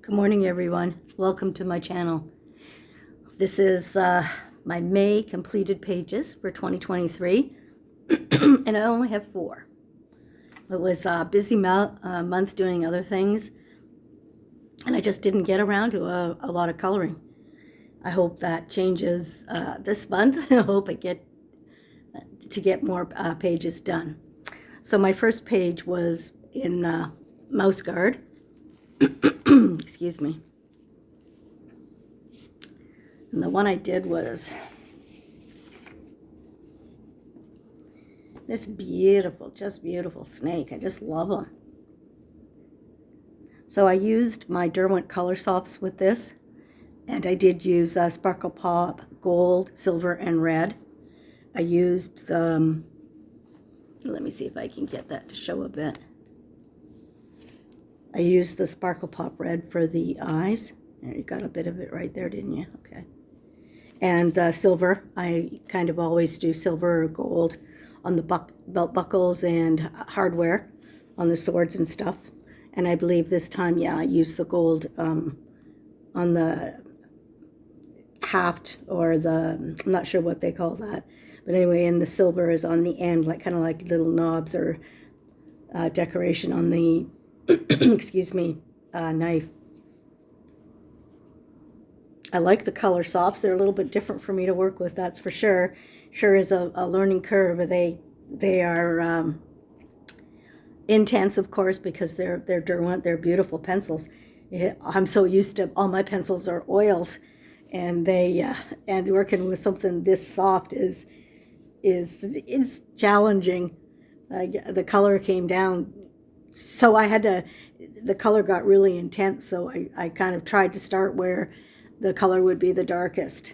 Good morning, everyone. Welcome to my channel. This is my May completed pages for 2023, and I only have 4. It was a busy month doing other things, and I just didn't get around to a lot of coloring. I hope that changes this month. I hope I get more pages done. So my first page was in Mouse Guard. Excuse me. And the one I did was this beautiful, just beautiful snake. I just love them. So I used my Derwent Color Softs with this, and I did use Sparkle Pop Gold, Silver, and Red. I used the, let me see if I can get that to show a bit. I used the Sparkle Pop Red for the eyes. You got a bit of it right there, didn't you? Okay. And silver, I kind of always do silver or gold on the belt buckles and hardware on the swords and stuff. And I believe this time, yeah, I used the gold on the haft, or the, I'm not sure what they call that. But anyway, and the silver is on the end, like kind of like little knobs or decoration on the, excuse me, knife. I like the color softs. They're a little bit different for me to work with, that's for sure. Sure is a learning curve. They are intense, of course, because they're Derwent. They're beautiful pencils. I'm so used to all my pencils are oils, and and working with something this soft is challenging. The color came down, so I had to. The color got really intense, so I kind of tried to start where the color would be the darkest.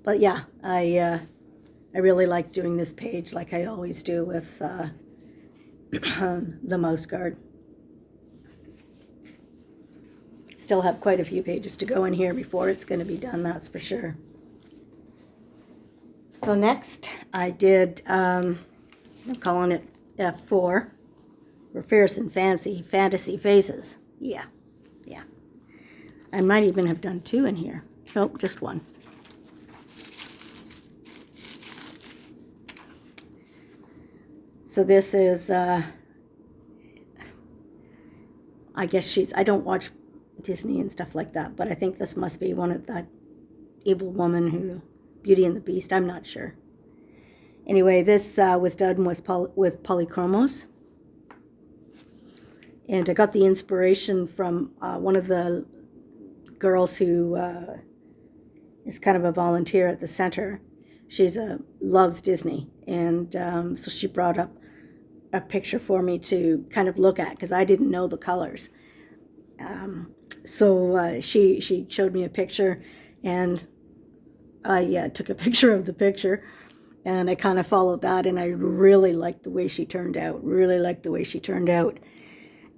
But yeah, I really like doing this page, like I always do with the Mouse Guard. Still have quite a few pages to go in here before it's going to be done, that's for sure. So next I did, I'm calling it F4, for Fierce and Fantasy Faces. Yeah. I might even have done 2 in here. Nope, just 1. So this is, I guess I don't watch Disney and stuff like that, but I think this must be one of that evil woman who, Beauty and the Beast, I'm not sure. Anyway, this was done with polychromos. And I got the inspiration from one of the girls who is kind of a volunteer at the center. She's loves Disney, and so she brought up a picture for me to kind of look at, because I didn't know the colors. So she showed me a picture, and I took a picture of the picture, and I kind of followed that, and I really liked the way she turned out.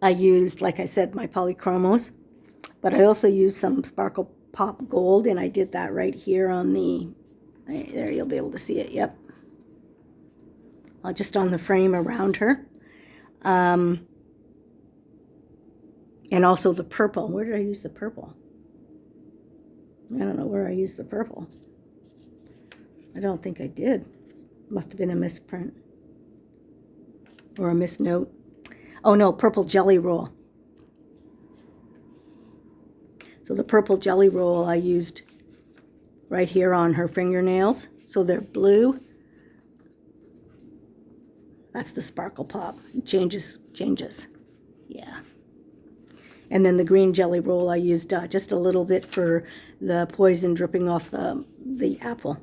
I used, like I said, my polychromos, but I also used some Sparkle Pop Gold, and I did that right here on the, there you'll be able to see it, yep. Just on the frame around her. And also the purple. Where did I use the purple? I don't know where I used the purple. I don't think I did. Must have been a misprint or a misnote. Oh no, purple jelly roll. So the purple jelly roll I used right here on her fingernails. So they're blue. That's the Sparkle Pop. It changes. Yeah. And then the green jelly roll I used just a little bit for the poison dripping off the apple.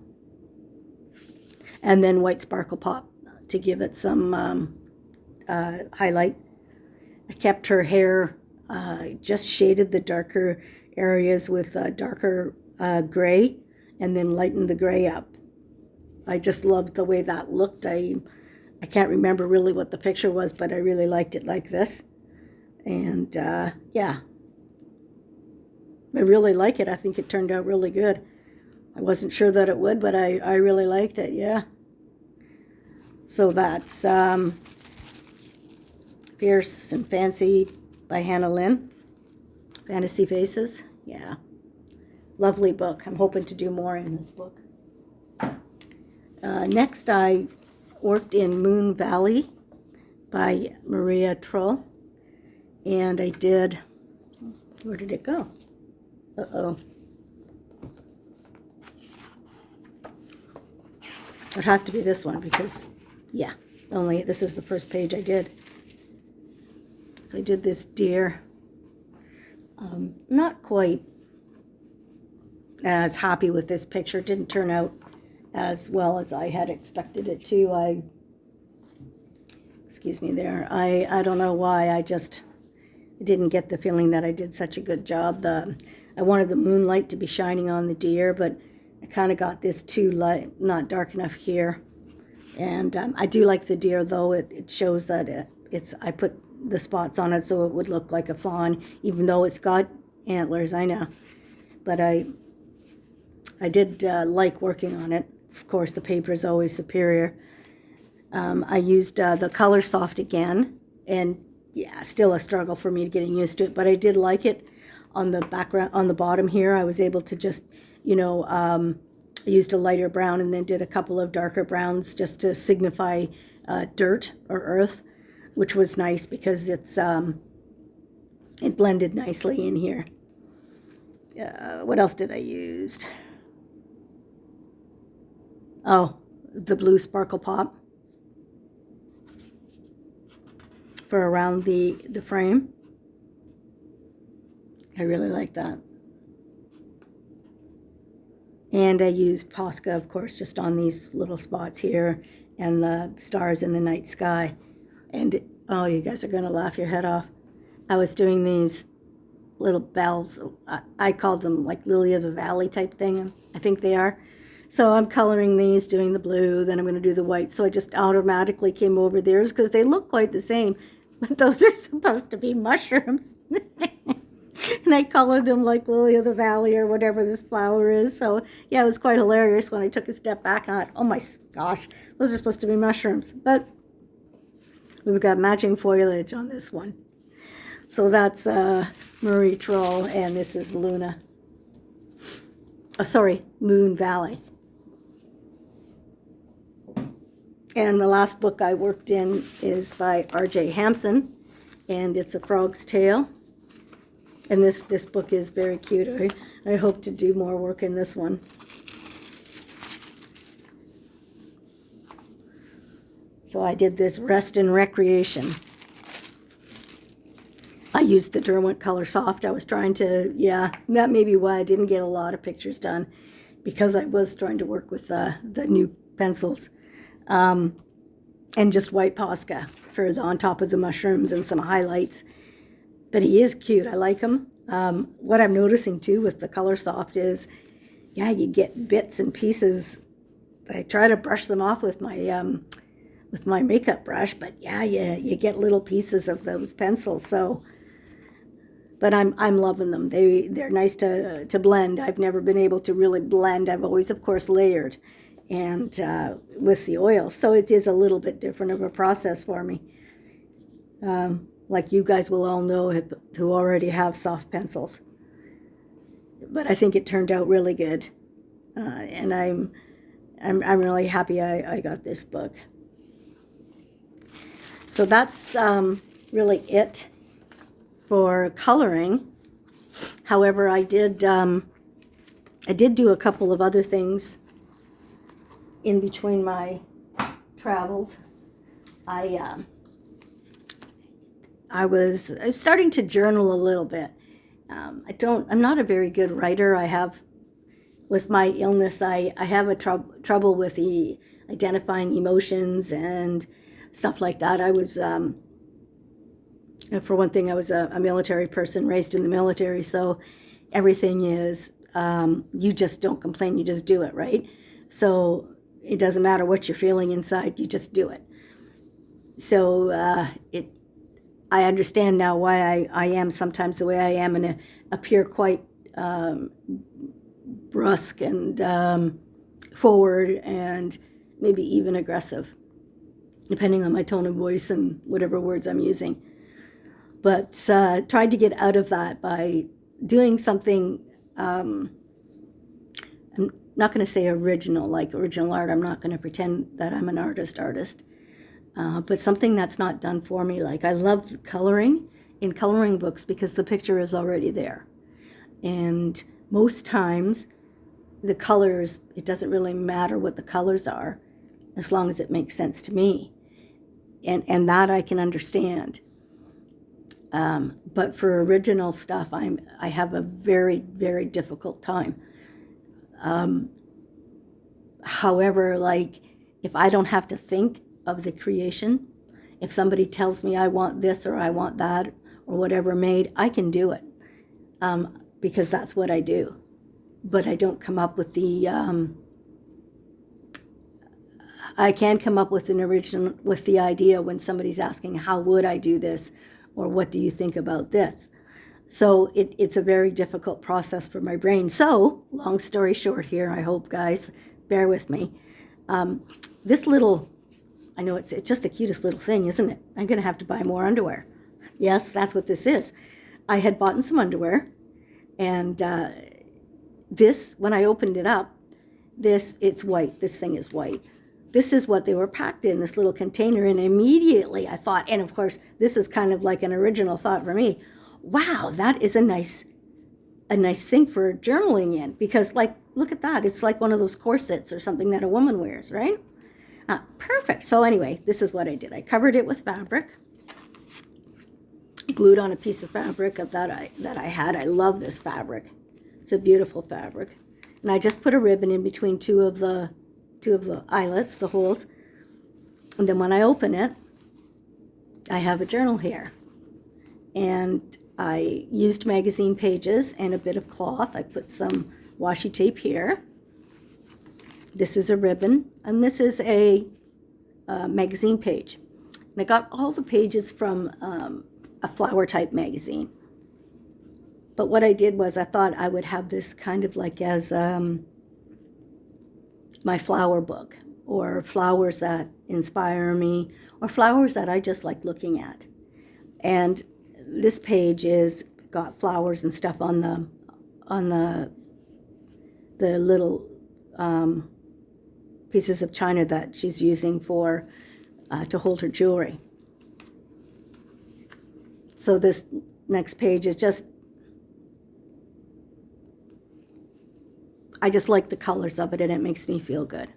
And then white Sparkle Pop to give it some highlight. I kept her hair, just shaded the darker areas with darker gray, and then lightened the gray up. I just loved the way that looked. I can't remember really what the picture was, but I really liked it like this. And yeah, I really like it. I think it turned out really good. I wasn't sure that it would, but I really liked it, yeah. So that's Fierce and Fancy by Hannah Lynn. Fantasy Faces. Yeah. Lovely book. I'm hoping to do more in this book. Next, I worked in Moon Valley by Maria Trull. And I did, where did it go? Uh-oh. It has to be this one because, yeah, only this is the first page I did. So I did this deer. Not quite as happy with this picture. It didn't turn out as well as I had expected it to. Excuse me there. I don't know why. I didn't get the feeling that I did such a good job. I wanted the moonlight to be shining on the deer, but I kind of got this too light, not dark enough here. And I do like the deer, though. It shows that I put the spots on it so it would look like a fawn, even though it's got antlers, I know. But I did like working on it. Of course, the paper is always superior. I used the Color Soft again, and yeah, still a struggle for me getting used to it, but I did like it. On the background, on the bottom here, I was able to just, I used a lighter brown and then did a couple of darker browns just to signify dirt or earth, which was nice because it blended nicely in here. What else did I use? Oh, the blue Sparkle Pop for around the frame. I really like that. And I used Posca, of course, just on these little spots here and the stars in the night sky. And, oh, you guys are going to laugh your head off. I was doing these little bells. I called them like Lily of the Valley type thing. I think they are. So I'm coloring these, doing the blue, then I'm going to do the white. So I just automatically came over theirs because they look quite the same. But those are supposed to be mushrooms. And I colored them like Lily of the Valley or whatever this flower is. So, yeah, it was quite hilarious when I took a step back and I thought, oh my gosh, those are supposed to be mushrooms. But we've got matching foliage on this one. So that's Marie Trull, and this is Luna. Oh, sorry, Moon Valley. And the last book I worked in is by R.J. Hampson, and it's A Frog's Tale. And this book is very cute. I hope to do more work in this one. So I did this Rest and Recreation. I used the Derwent Color Soft. I was trying to, yeah, that may be why I didn't get a lot of pictures done, because I was trying to work with the new pencils. And just white Posca for on top of the mushrooms and some highlights. But he is cute. I like him. What I'm noticing, too, with the Color Soft is, yeah, you get bits and pieces. I try to brush them off with my makeup brush, but, yeah, you get little pieces of those pencils. So, but I'm loving them. They're nice to blend. I've never been able to really blend. I've always, of course, layered and with the oil. So it is a little bit different of a process for me. Like you guys will all know who already have soft pencils. But I think it turned out really good. And I'm really happy I got this book. So that's really it for coloring. However, I did do a couple of other things in between my travels. I'm starting to journal a little bit. I'm not a very good writer. With my illness, I have a trouble with identifying emotions and stuff like that. I was, for one thing, I was a military person raised in the military, so everything is, you just don't complain, you just do it, right? So it doesn't matter what you're feeling inside, you just do it. So I understand now why I am sometimes the way I am and appear quite brusque and forward and maybe even aggressive, depending on my tone of voice and whatever words I'm using. but tried to get out of that by doing something, I'm not going to say original, like original art. I'm not going to pretend that I'm an artist, but something that's not done for me. Like, I love coloring in coloring books because the picture is already there. And most times the colors, it doesn't really matter what the colors are as long as it makes sense to me. And that I can understand. But for original stuff, I have a very, very difficult time. However, like, if I don't have to think of the creation, if somebody tells me I want this or I want that or whatever made, I can do it, because that's what I do. But I don't come up with the, I can come up with an original, with the idea when somebody's asking, how would I do this? Or what do you think about this? So it's a very difficult process for my brain. So, long story short here, I hope, guys, bear with me. This little, I know it's just the cutest little thing, isn't it? I'm going to have to buy more underwear. Yes, that's what this is. I had bought some underwear, and this, when I opened it up, it's white. This thing is white. This is what they were packed in, this little container, and immediately I thought, and of course, this is kind of like an original thought for me, wow, that is a nice thing for journaling in, because, like, look at that. It's like one of those corsets or something that a woman wears, right? Perfect. So anyway, this is what I did. I covered it with fabric, glued on a piece of fabric that I had. I love this fabric. It's a beautiful fabric. And I just put a ribbon in between two of the eyelets, the holes. And then when I open it, I have a journal here. And I used magazine pages and a bit of cloth. I put some washi tape here. This is a ribbon, and this is a magazine page. And I got all the pages from a flower type magazine. But what I did was I thought I would have this kind of like as my flower book, or flowers that inspire me, or flowers that I just like looking at. And this page is got flowers and stuff on the little pieces of china that she's using for to hold her jewelry. So this next page is just, I just like the colors of it, and it makes me feel good.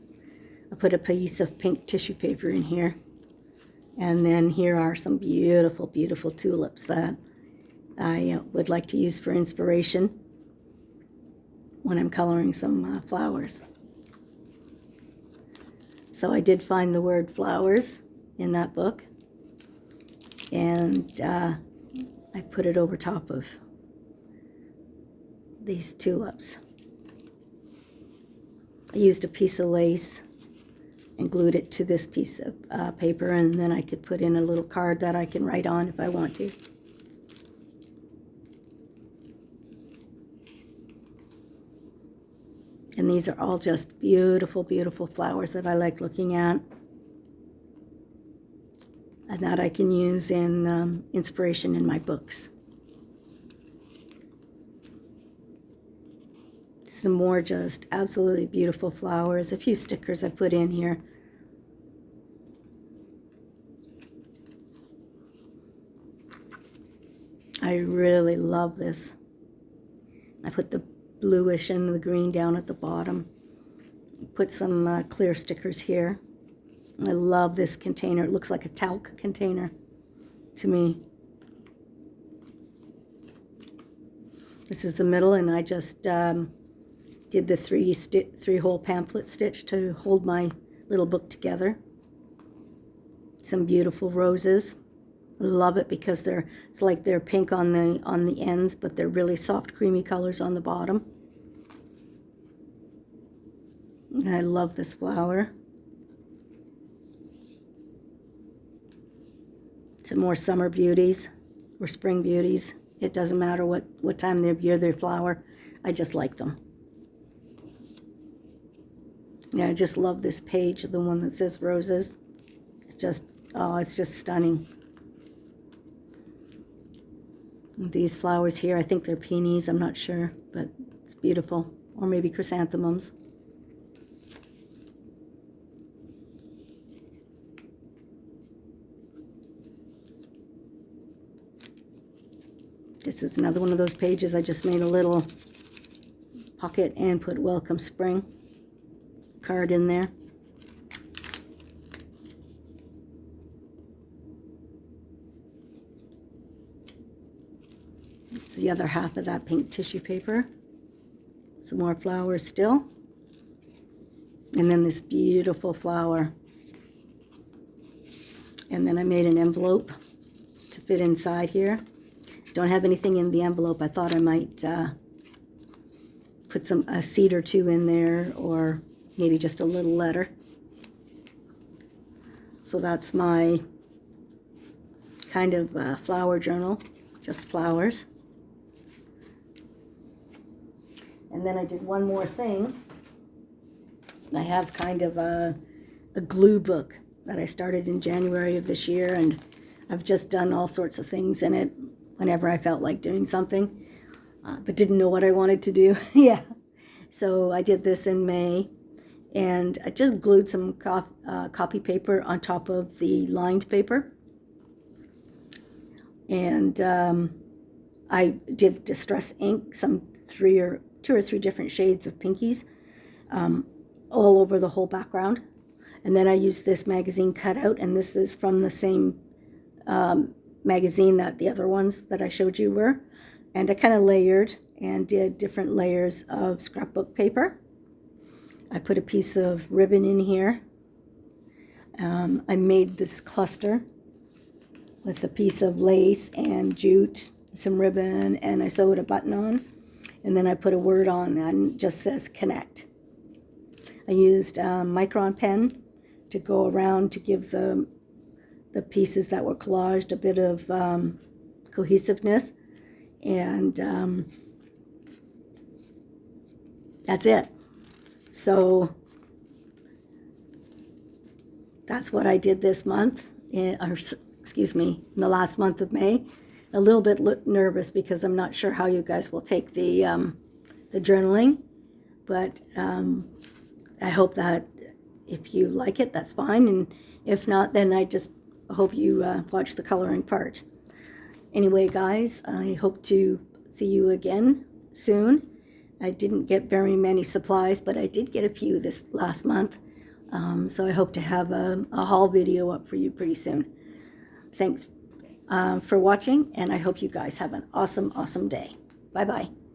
I put a piece of pink tissue paper in here. And then here are some beautiful, beautiful tulips that I would like to use for inspiration when I'm coloring some flowers. So I did find the word flowers in that book, and I put it over top of these tulips. I used a piece of lace and glued it to this piece of paper, and then I could put in a little card that I can write on if I want to. And these are all just beautiful, beautiful flowers that I like looking at, and that I can use in inspiration in my books. Some more just absolutely beautiful flowers. A few stickers I put in here. I really love this. I put the bluish and the green down at the bottom. Put some clear stickers here. I love this container. It looks like a talc container to me. This is the middle, and I just did the three-hole pamphlet stitch to hold my little book together. Some beautiful roses. Love it because it's like they're pink on the ends, but they're really soft, creamy colors on the bottom. And I love this flower. Some more summer beauties or spring beauties. It doesn't matter what time of year they flower. I just like them. Yeah, I just love this page, the one that says roses. It's just, oh, it's just stunning. These flowers here, I think they're peonies, I'm not sure, but it's beautiful. Or maybe chrysanthemums. This is another one of those pages. I just made a little pocket and put Welcome Spring card in there. It's the other half of that pink tissue paper. Some more flowers still. And then this beautiful flower. And then I made an envelope to fit inside here. Don't have anything in the envelope. I thought I might put a seed or two in there, or maybe just a little letter. So that's my kind of flower journal, just flowers. And then I did one more thing. I have kind of a glue book that I started in January of this year, and I've just done all sorts of things in it whenever I felt like doing something, but didn't know what I wanted to do. Yeah. So I did this in May, and I just glued some copy paper on top of the lined paper. And I did distress ink, some two or three different shades of pinkies, all over the whole background. And then I used this magazine cutout, and this is from the same magazine that the other ones that I showed you were. And I kind of layered and did different layers of scrapbook paper. I put a piece of ribbon in here. I made this cluster with a piece of lace and jute, some ribbon, and I sewed a button on. And then I put a word on and it just says connect. I used Micron pen to go around to give the pieces that were collaged a bit of cohesiveness. And that's it. So that's what I did this month, in the last month of May. A little bit nervous because I'm not sure how you guys will take the journaling, but I hope that if you like it, that's fine, and if not, then I just hope you watch the coloring part. Anyway, guys, I hope to see you again soon. I didn't get very many supplies, but I did get a few this last month, so I hope to have a haul video up for you pretty soon. Thanks for watching, and I hope you guys have an awesome, awesome day. Bye-bye.